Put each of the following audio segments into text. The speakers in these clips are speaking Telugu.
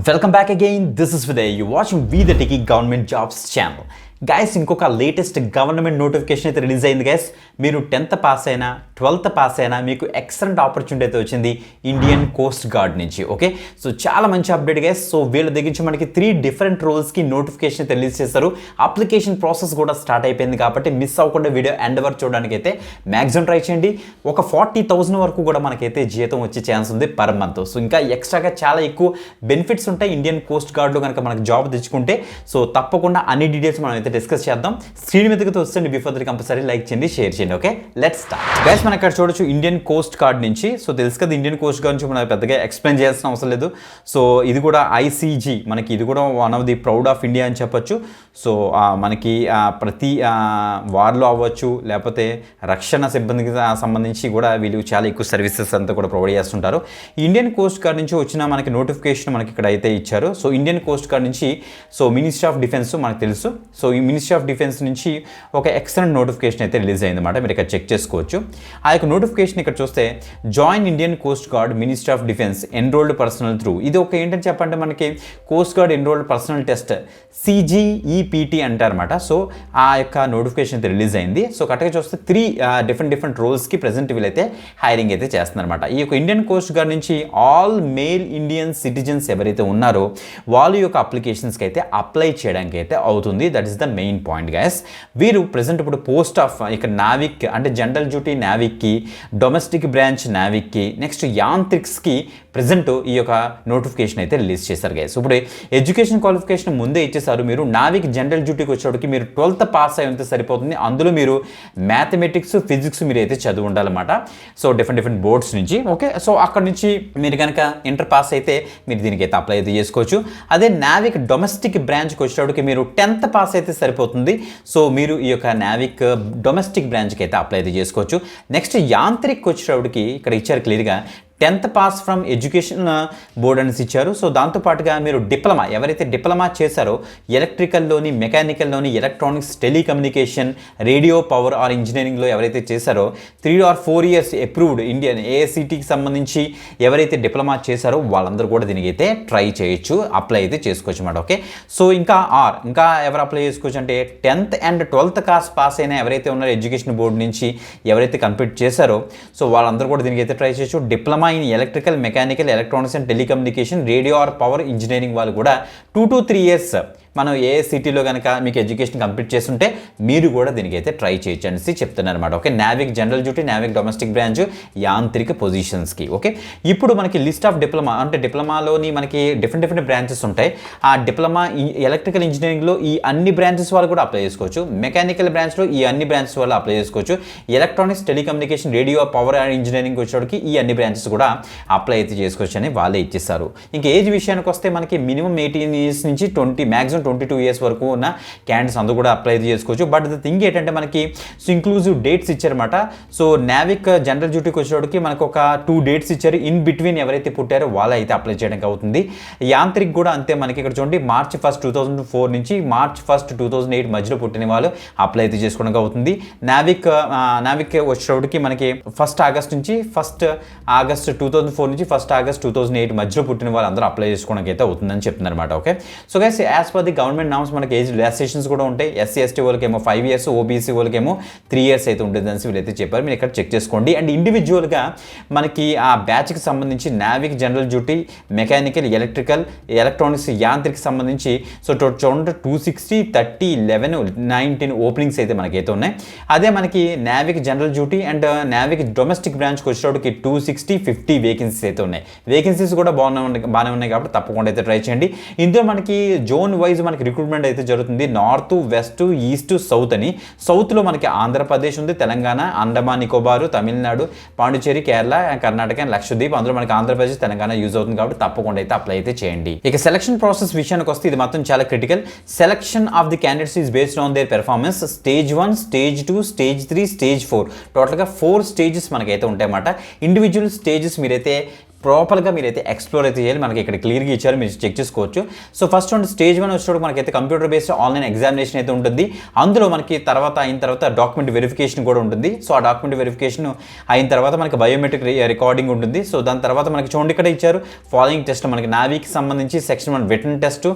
Welcome back again. This is Viday. You're watching We The Techie Government Jobs channel. Guys ఇంకొక లేటెస్ట్ గవర్నమెంట్ నోటిఫికేషన్ అయితే రిలీజ్ అయింది గైస్. మీరు 10th పాస్ అయినా 12th పాస్ అయినా మీకు ఎక్సలెంట్ ఆపర్చునిటీ అయితే వచ్చింది ఇండియన్ కోస్ట్ గార్డ్ నుంచి. ఓకే, సో చాలా మంచి అప్డేట్ గైస్. సో వీళ్ళ దగ్గర నుంచి మనకి 3 డిఫరెంట్ రోల్స్కి నోటిఫికేషన్ అయితే రిలీజ్ చేస్తారు. అప్లికేషన్ ప్రాసెస్ కూడా స్టార్ట్ అయిపోయింది కాబట్టి మిస్ అవ్వకుండా వీడియో ఎండ్ వరకు చూడడానికి అయితే మ్యాక్సిమం ట్రై చేయండి. ఒక 40,000 వరకు కూడా మనకైతే జీతం వచ్చే ఛాన్స్ ఉంది పర్ మంత్. సో ఇంకా ఎక్స్ట్రాగా చాలా ఎక్కువ బెనిఫిట్స్ ఉంటాయి ఇండియన్ కోస్ట్ గార్డ్లో కనుక మనకు జాబ్ తెచ్చుకుంటే. సో తప్పకుండా అన్ని డీటెయిల్స్ మనం అయితే డిస్కస్ చేద్దాం. స్క్రీన్ మీదకి వస్తుంది. బిఫోర్ దట్ కంపల్సరీ లైక్ చేయండి, షేర్ చేయండి. Okay, let's start. గైస్ మనం ఇక్కడ చూడొచ్చు ఇండియన్ కోస్ట్ గార్డ్ నుంచి. సో తెలుసు కదా ఇండియన్ కోస్ట్ గార్డ్ నుంచి మనం పెద్దగా ఎక్స్ప్లెయిన్ చేయాల్సిన అవసరం లేదు. సో ఇది కూడా ఐసీజీ, మనకి ఇది కూడా one of the proud of India అని చెప్పొచ్చు. సో మనకి ప్రతి వార్లో అవ్వచ్చు లేకపోతే రక్షణ సిబ్బందికి సంబంధించి కూడా వీళ్ళు చాలా ఎక్కువ సర్వీసెస్ అంతా కూడా ప్రొవైడ్ చేస్తుంటారు. ఇండియన్ కోస్ట్ గార్డ్ నుంచి వచ్చిన మనకి నోటిఫికేషన్ మనకి ఇక్కడ అయితే ఇచ్చారు. సో ఇండియన్ కోస్ట్ గార్డ్ నుంచి సో మినిస్ట్రీ ఆఫ్ డిఫెన్స్ మనకు తెలుసు. సో ఈ మినిస్ట్రీ ఆఫ్ డిఫెన్స్ నుంచి ఒక ఎక్సలెంట్ నోటిఫికేషన్ అయితే రిలీజ్ అయిందన్నమాట. మీరు ఇక్కడ చెక్ చేసుకోవచ్చు. ఆ యొక్క నోటిఫికేషన్ ఇక్కడ చూస్తే join Indian coast guard ministry of defence enrolled personnel through. ఇది ఒక ఏంటని చెప్పంటే మనకి coast guard enrolled personnel test CGEPT అంటారన్నమాట. సో ఆ యొక్క నోటిఫికేషన్ అయితే రిలీజ్ అయింది. సో కరెక్ట్గా చూస్తే 3 డిఫరెంట్ రోల్స్కి ప్రజెంట్ వీళ్ళైతే హైరింగ్ అయితే చేస్తున్నారన్నమాట. ఈ యొక్క ఇండియన్ కోస్ట్ గార్డ్ నుంచి ఆల్ మేల్ ఇండియన్ సిటిజన్స్ ఎవరైతే ఉన్నారో వాళ్ళ యొక్క అప్లికేషన్స్కి అయితే అప్లై చేయడానికి అయితే అవుతుంది. That is the main point guys. వీరు ప్రజెంట్ ఇప్పుడు పోస్ట్ ఆఫ్ ఇక్కడ నావిక్ అంటే జనరల్ డ్యూటీ నావిక్కి, డొమెస్టిక్ బ్రాంచ్ నావిక్కి, నెక్స్ట్ యాంత్రిక్స్కి ప్రజెంట్ ఈ యొక్క నోటిఫికేషన్ అయితే రిలీజ్ చేశారు గైస్. ఇప్పుడు ఎడ్యుకేషన్ క్వాలిఫికేషన్ ముందే ఇచ్చేసారు. మీరు నావిక్ జనరల్ డ్యూటీకి వచ్చేటికి మీరు 12th పాస్ అయి ఉంటే సరిపోతుంది. అందులో మీరు మ్యాథమెటిక్స్, ఫిజిక్స్ మీరు అయితే చదువు ఉండాలన్నమాట. సో డిఫరెంట్ బోర్డ్స్ నుంచి. ఓకే, సో అక్కడ నుంచి మీరు కనుక ఇంటర్ పాస్ అయితే మీరు దీనికి అయితే అప్లై అయితే చేసుకోవచ్చు. అదే నావిక్ డొమెస్టిక్ బ్రాంచ్కి వచ్చేటికి మీరు 10th పాస్ అయితే సరిపోతుంది. సో మీరు ఈ యొక్క నావిక్ డొమెస్టిక్ బ్రాంచ్కి అయితే అప్లై అయితే చేసుకోవచ్చు. నెక్స్ట్ యాంత్రిక్ వచ్చేటప్పటికి ఇక్కడ ఇచ్చారు క్లియర్గా 10th pass from education board అనేసి ఇచ్చారు. సో దాంతోపాటుగా మీరు డిప్లొమా ఎవరైతే డిప్లొమా చేశారో ఎలక్ట్రికల్లోని, మెకానికల్లోని, electronics, telecommunication, radio power or ఇంజనీరింగ్లో ఎవరైతే చేశారో 3 or 4 years అప్రూవ్డ్ ఇండియన్ AICTకి సంబంధించి ఎవరైతే డిప్లొమా చేశారో వాళ్ళందరూ కూడా దీనికి అయితే ట్రై చేయొచ్చు, అప్లై అయితే చేసుకోవచ్చు అన్నమాట. ఓకే, సో ఇంకా ఎవరు అప్లై చేసుకోవచ్చు అంటే 10th and 12th class pass అయినా ఎవరైతే ఉన్నారో ఎడ్యుకేషన్ బోర్డు నుంచి ఎవరైతే కంప్లీట్ చేశారో సో వాళ్ళందరూ కూడా దీనికి అయితే ట్రై చేయొచ్చు. Diploma in electrical, mechanical, electronics and telecommunication, radio or power engineering వాళ్ళు కూడా 2 to 3 years మనం AICTలో కనుక మీకు ఎడ్యుకేషన్ కంప్లీట్ చేస్తుంటే మీరు కూడా దీనికి అయితే ట్రై చేయొచ్చు అనేసి చెప్తున్నారు అనమాట. Okay, Navik general duty, Navik domestic branch, యాంత్రిక పొజిషన్స్కి. ఓకే, ఇప్పుడు మనకి లిస్ట్ ఆఫ్ డిప్లొమా అంటే డిప్లొమాలోని మనకి డిఫరెంట్ బ్రాంచెస్ ఉంటాయి. ఆ డిప్లొమా ఎలక్ట్రికల్ ఇంజనీరింగ్లో ఈ అన్ని బ్రాంచెస్ వాళ్ళు కూడా అప్లై చేసుకోవచ్చు. మెకానికల్ బ్రాంచ్లో ఈ అన్ని బ్రాంచెస్ వాళ్ళు అప్లై చేసుకోవచ్చు. Electronics, telecommunication, radio, power and engineering వచ్చేటికి ఈ అన్ని బ్రాంచెస్ కూడా అప్లై అయితే చేసుకోవచ్చు అని వాళ్ళే ఇచ్చేస్తారు. ఇంకా ఏజ్ విషయానికి వస్తే మనకి మినిమం 18 years నుంచి మ్యాక్సిమం 22 years వరకు ఉన్న క్యాండిడేట్స్ అందరూ కూడా అప్లై చేసుకోవచ్చు. బట్ ద థింగ్ ఏంటంటే మనకి ఇంక్లూజివ్ డేట్స్ ఇచ్చారన్నమాట. సో నావిక్ జనరల్ డ్యూటీకి వచ్చేటికి మనకు ఒక 2 dates ఇచ్చారు. ఇన్ బిట్వీన్ ఎవరైతే పుట్టారో వాళ్ళు అయితే అప్లై చేయడానికి అవుతుంది. యాంత్రిక్ కూడా అంతే. మనకి ఇక్కడ చూడండి March 1st, 2004 నుంచి March 1st, 2008 మధ్యలో పుట్టిన వాళ్ళు అప్లై అయితే చేసుకోవడానికి అవుతుంది. నావిక్ వచ్చేటికి మనకి 1st August నుంచి 1st August 2004 నుంచి 1st August 2008 మధ్యలో పుట్టిన వాళ్ళు అందరూ అప్లై చేసుకోవడానికి అయితే అవుతుందని చెప్తున్నారు అనమాట. Okay, so guys as per the government norms మనకి ఏజ్ రిలాక్సేషన్స్ కూడా ఉంటాయి. SC/ST వాళ్ళకేమో 5 years, OBC వాళ్ళకేమో 3 years అయితే ఉంటుంది అని వీళ్ళైతే చెప్పారు. మీరు ఇక్కడ చెక్ చేసుకోండి. అండ్ ఇండివిజువల్గా మనకి ఆ బ్యాచ్కి సంబంధించి Navik general duty, mechanical, electrical, electronics, Yantrik సంబంధించి సో 260, 30, 11, 19 ఓపెనింగ్స్ అయితే మనకైతే ఉన్నాయి. అదే మనకి Navik general duty and Navik domestic బ్రాంచ్కి వచ్చేటప్పటికి 260, 50 వేకెన్సీస్ అయితే ఉన్నాయి. వేకెన్సీస్ కూడా బాగానే ఉన్నాయి కాబట్టి తప్పకుండా అయితే ట్రై చేయండి. ఇందులో మనకి జోన్ వైజ్ మనకి రిక్రూట్మెంట్ అయితే జరుగుతుంది. నార్త్, వెస్ట్, ఈస్ట్, సౌత్ అని. సౌత్లో మనకి ఆంధ్రప్రదేశ్ ఉంది, తెలంగాణ, అండమాన్ నికోబారు, తమిళనాడు, పాండిచేరి, కేరళ, కర్ణాటక అండ్ లక్షద్వీప్. అందులో మనకి ఆంధ్రప్రదేశ్, తెలంగాణ యూజ్ అవుతుంది కాబట్టి తప్పకుండా అయితే అప్లై అయితే చేయండి. ఇక సెలక్షన్ ప్రాసెస్ విషయానికి వస్తే ఇది మాత్రం చాలా critical. Selection of the candidates is based on their performance. Stage 1, Stage 2, Stage 3, Stage 4 టోటల్గా 4 stages మనకైతే ఉంటాయన్నమాట. ఇండివిజువల్ స్టేజెస్ మీరైతే ప్రాపర్గా మీరైతే ఎక్స్ప్లోర్ అయితే చేయాలి. మనకి ఇక్కడ క్లియర్గా ఇచ్చారు, మీరు చెక్ చేసుకోవచ్చు. సో ఫస్ట్ స్టేజ్ 1 వచ్చేటప్పుడు మనకైతే కంప్యూటర్ బేస్డ్ ఆన్లైన్ ఎగ్జామినేషన్ అయితే ఉంటుంది. అందులో మనకి అయిన తర్వాత డాక్యుమెంట్ వెరిఫికేషన్ కూడా ఉంటుంది. సో ఆ డాక్యుమెంట్ వెరిఫికేషన్ అయిన తర్వాత మనకి బయోమెట్రిక్ రికార్డింగ్ ఉంటుంది. సో దాని తర్వాత మనకి చూడండి ఇక్కడ ఇచ్చారు ఫాలోయింగ్ టెస్ట్, మనకి నావీకి సంబంధించి section 1 written test,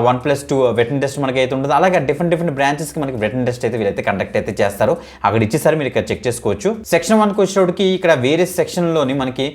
1+2 written test మనకి అయితే ఉంటుంది. అలాగే డిఫరెంట్ బ్రాంచెస్కి మనకి రిటన్ టెస్ట్ అయితే వీళ్ళైతే కండక్ట్ అయితే చేస్తారు. అక్కడ ఇచ్చేసారి, మీరు ఇక్కడ చెక్ చేసుకోవచ్చు. సెక్షన్ 1కి వచ్చేటప్పటికి ఇక్కడ వేరే సెక్షన్లోని మనకి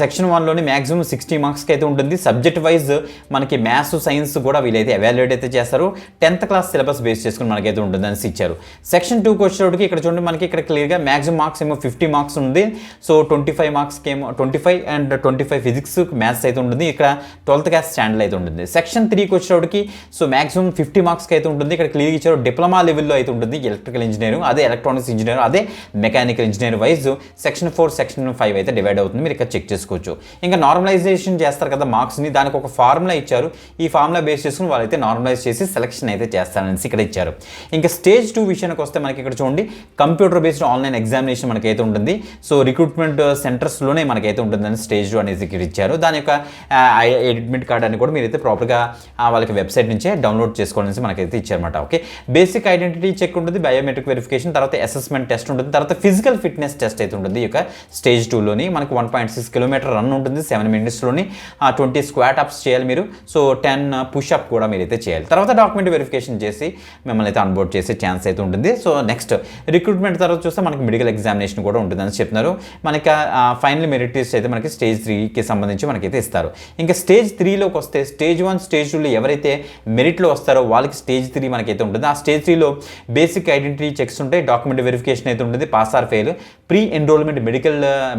సెక్షన్ 1లోని మ్యాక్సిమం 60 మార్క్స్కి అయితే ఉంటుంది. సబ్జెక్ట్ వైజ్ మనకి మ్యాథ్స్, సైన్స్ కూడా వీళ్ళైతే ఎవాల్యుయేట్ అయితే చేస్తారు. 10th క్లాస్ సిలబస్ బేస్ చేసుకుని మనకైతే ఉంటుంది అని ఇచ్చారు. సెక్షన్ 2కి వచ్చేటప్పటికి ఇక్కడ చూడండి మనకి ఇక్కడ క్లియర్గా మ్యాక్సిమం మార్క్స్ ఏమో 50 మార్క్స్ ఉంది. సో 25 మార్క్స్కి ఏమో 25 అండ్ 25 ఫిజిక్స్ మ్యాథ్స్ అయితే ఉంటుంది. ఇక్కడ 12th క్లాస్ స్టాండర్డ్ అయితే ఉంటుంది. సెక్షన్ 3కి వచ్చేటప్పటికి సో మ్యాక్సిమం 50 మార్క్స్కి అయితే ఉంటుంది. ఇక్కడ క్లియర్గా ఇచ్చారు డిప్లొమా లెవెల్లో అయితే ఉంటుంది. ఎలక్ట్రికల్ ఇంజనీర్, అదే ఎలక్ట్రానిక్స్ ఇంజనీర్, అదే mechanical engineer wise section 4, section 5 అయితే డివైడ్ అవుతుంది. మీరు ఇక్కడ చెక్ చేసుకోవచ్చు. ఇంకా నార్మలైజేషన్ చేస్తారు కదా మార్క్స్ని, దానికి ఒక ఫార్ములా ఇచ్చారు. ఈ ఫార్ములా బేస్ చేసుకుని వాళ్ళైతే నార్మలైజ్ చేసి సెలక్షన్ అయితే చేస్తారని ఇక్కడ ఇచ్చారు. ఇంకా స్టేజ్ 2 విషయానికి వస్తే మనకి ఇక్కడ చూడండి కంప్యూటర్ బేస్డ్ ఆన్లైన్ ఎగ్జామినేషన్ మనకైతే ఉంటుంది. సో రిక్రూట్మెంట్ సెంటర్స్లోనే మనకైతే ఉంటుందని స్టేజ్ 2 అనేది ఇక్కడ ఇచ్చారు. దాని యొక్క అడ్మిట్ కార్డ్ అని కూడా మీరైతే ప్రాపర్గా వాళ్ళకి వెబ్సైట్ నుంచే డౌన్లోడ్ చేసుకోవాలని మనకైతే ఇచ్చారన్నమాట. ఓకే, బేసిక్ ఐడెంటిటీ చెక్ ఉంటుంది, బయోమెట్రిక్ వెరిఫికేషన్, తర్వాత అసెస్మెంట్ టెస్ట్ ఉంటుంది, తర్వాత ఫిజికల్ ఫిట్నెస్ టెస్ట్ అయితే ఉంటుంది. ఈ యొక్క స్టేజ్ 2లోని మనకి 1.6 కిలోమీటర్ రన్ ఉంటుంది 7 minutesలోని. 20 స్క్వాట్ అప్స్ చేయాలి మీరు. సో 10 పుషప్ కూడా మీరైతే చేయాలి. తర్వాత డాక్యుమెంట్ వెరిఫికేషన్ చేసి మిమ్మల్ని అయితే అన్బోర్డ్ చేసే ఛాన్స్ అయితే ఉంటుంది. సో నెక్స్ట్ రిక్రూట్మెంట్ తర్వాత చూస్తే మనకి మెడికల్ ఎగ్జామినేషన్ కూడా ఉంటుందని చెప్తున్నారు. మనకి ఫైనల్ మెరిట్ లిస్ట్ అయితే మనకి స్టేజ్ 3కి సంబంధించి మనకైతే ఇస్తారు. ఇంకా స్టేజ్ 3లోకి వస్తే స్టేజ్ 1, స్టేజ్ 2లో ఎవరైతే మెరిట్లో వస్తారో వాళ్ళకి స్టేజ్ 3 మనకైతే ఉంటుంది. ఆ స్టేజ్ 3లో బేసిక్ ఐడెంటిటీ చెక్స్ ఉంటాయి, డాక్యుమెంట్ వెరిఫికేషన్ అయితే ఉంటుంది, pass or fail, pre enrolment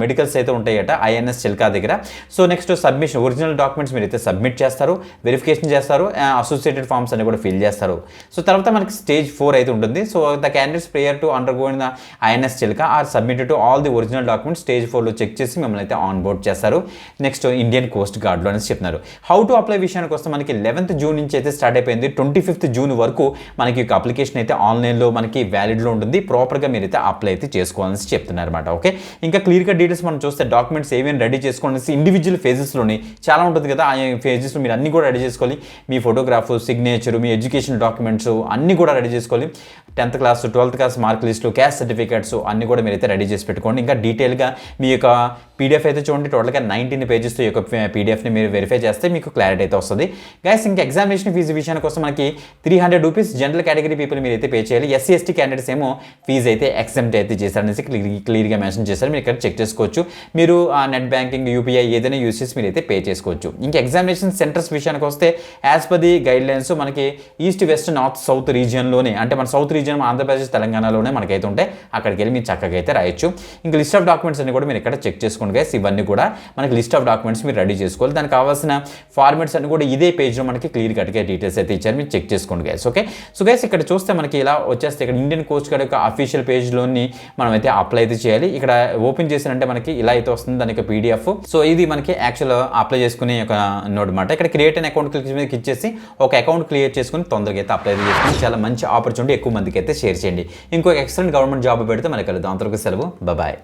medicals అయితే ఉంటాయట INS చిల్కా దగ్గర. So next submission, original documents మీరు అయితే సబ్మిట్ చేస్తారు, వెరిఫికేషన్ చేస్తారు, అసోసియేటెడ్ ఫార్మ్స్ అన్ని కూడా ఫిల్ చేస్తారు. సో తర్వాత మనకి స్టేజ్ 4 అయితే ఉంటుంది. So the candidates prior to undergoing the INS Chilka or submitted to all the original documents stage 4లో చెక్ చేసి మిమ్మల్ని అయితే ఆన్ బోర్డ్ చేస్తారు. నెక్స్ట్ ఇండియన్ కోస్ట్ గార్డ్లో అని చెప్తున్నారు. హౌ టు అప్లై విషయానికి వస్తే మనకి 11th జూన్ నుంచి అయితే స్టార్ట్ అయిపోయింది. 25th జూన్ వరకు మనకి ఒక అప్లికేషన్ అయితే ఆన్లైన్లో మనకి వ్యాలిడ్లో ఉంటుంది. ప్రాపర్గా మీరైతే అప్లై అయితే చేసుకోవాలని చెప్తున్నారు అనమాట. ఓకే, ఇంకా క్లియర్గా డీటెయిల్స్ మనం చూస్తే డాక్యుమెంట్స్ ఏమేమి రెడీ చేసుకోండి ఇండివిజువల్ ఫేజెస్లోని చాలా ఉంటుంది కదా, ఆ ఫేజెస్లో మీరు అన్ని కూడా రెడీ చేసుకోవాలి. మీ ఫోటోగ్రాఫ్, సిగ్నేచర్, మీ ఎడ్యుకేషన్ డాక్యుమెంట్స్ అన్నీ కూడా రెడీ చేసుకోవాలి. 10th class, 12th class mark list, caste certificates అన్నీ కూడా మీరైతే రెడీ చేసి పెట్టుకోండి. ఇంకా డీటెయిల్గా మీ యొక్క PDF అయితే చూడండి, టోటల్గా 19 పేజెస్తో ఈ యొక్క PDFని మీరు వెరిఫై చేస్తే మీకు క్లారిటీ అయితే వస్తుంది. గైస్ ఇంకా ఎగ్జామినేషన్ ఫీజు విషయానికి వస్తే మనకి 300 రూపీస్ జనరల్ కేటగిరీ పీపుల్ మీరు అయితే పే చేయాలి. SC ST క్యాండిడేట్స్ ఏమో ఫీజు అయితే ఎగ్జామ్ట్ అయితే చేశారనేసి క్లియర్గా మెన్షన్ చేశారు. మీరు ఇక్కడ చెక్ చేసుకోవచ్చు. మీరు నెట్ బ్యాంకింగ్, UPI ఏదైనా యూస్ చేసి మీరైతే పే చేసుకోవచ్చు. ఇంకా ఎగ్జామినేషన్ సెంటర్స్ విషయానికి వస్తే as per the guide lines మనకి ఈస్ట్, వెస్ట్, నార్త్, సౌత్ రీజియన్లోనే, అంటే మన సౌత్ రీజియన్ ఆంధ్రప్రదేశ్, తెలంగాణలోనే మనకైతే ఉంటాయి. అక్కడికి వెళ్ళి మీరు చక్కగా అయితే రాయొచ్చు. ఇంకా లిస్ట్ ఆఫ్ డాక్యుమెంట్స్ అన్ని కూడా మీరు ఇక్కడ చెక్ చేసుకోండి గైస్. ఇవన్నీ కూడా మనకి లిస్ట్ ఆఫ్ డాక్యుమెంట్స్ మీరు రెడీ చేసుకోవాలి. దానికి కావాల్సిన ఫార్మాట్స్ అన్ని కూడా ఇదే పేజ్లో మనకి క్లియర్ కట్గా డీటెయిల్స్ అయితే ఇచ్చారు, మీరు చెక్ చేసుకోండి గైస్. ఓకే, సో గైస్ ఇక్కడ చూస్తే మనకి ఇలా వచ్చేస్తే ఇక్కడ ఇండియన్ కోస్ట్ గార్డ్ యొక్క అఫీషియల్ పేజ్లోని మనం అయితే అప్లై అయితే చేయాలి. ఇక్కడ ఓపెన్ చేసినంటే మనకి ఇలా అయితే వస్తుంది దాని యొక్క PDF. సో ఇది మనకి యాక్చువల్ అప్లై చేసుకునే ఒక నోట్ అనమాట. ఇక్కడ క్రియేట్ అన్ అకౌంట్ క్లిక్ ఇచ్చేసి ఒక అకౌంట్ క్రియేట్ చేసుకుని తొందరగా అయితే అప్లై చేసుకుని చాలా మంచి ఆపర్చునిటీ ఎక్కువ మందికి అయితే షేర్ చేయండి. ఇంకొక ఎక్సలెంట్ గవర్నమెంట్ జాబ్ పెడితే మనకి కలుద్దాం. అంతవరకు సెలవు, బాయ్.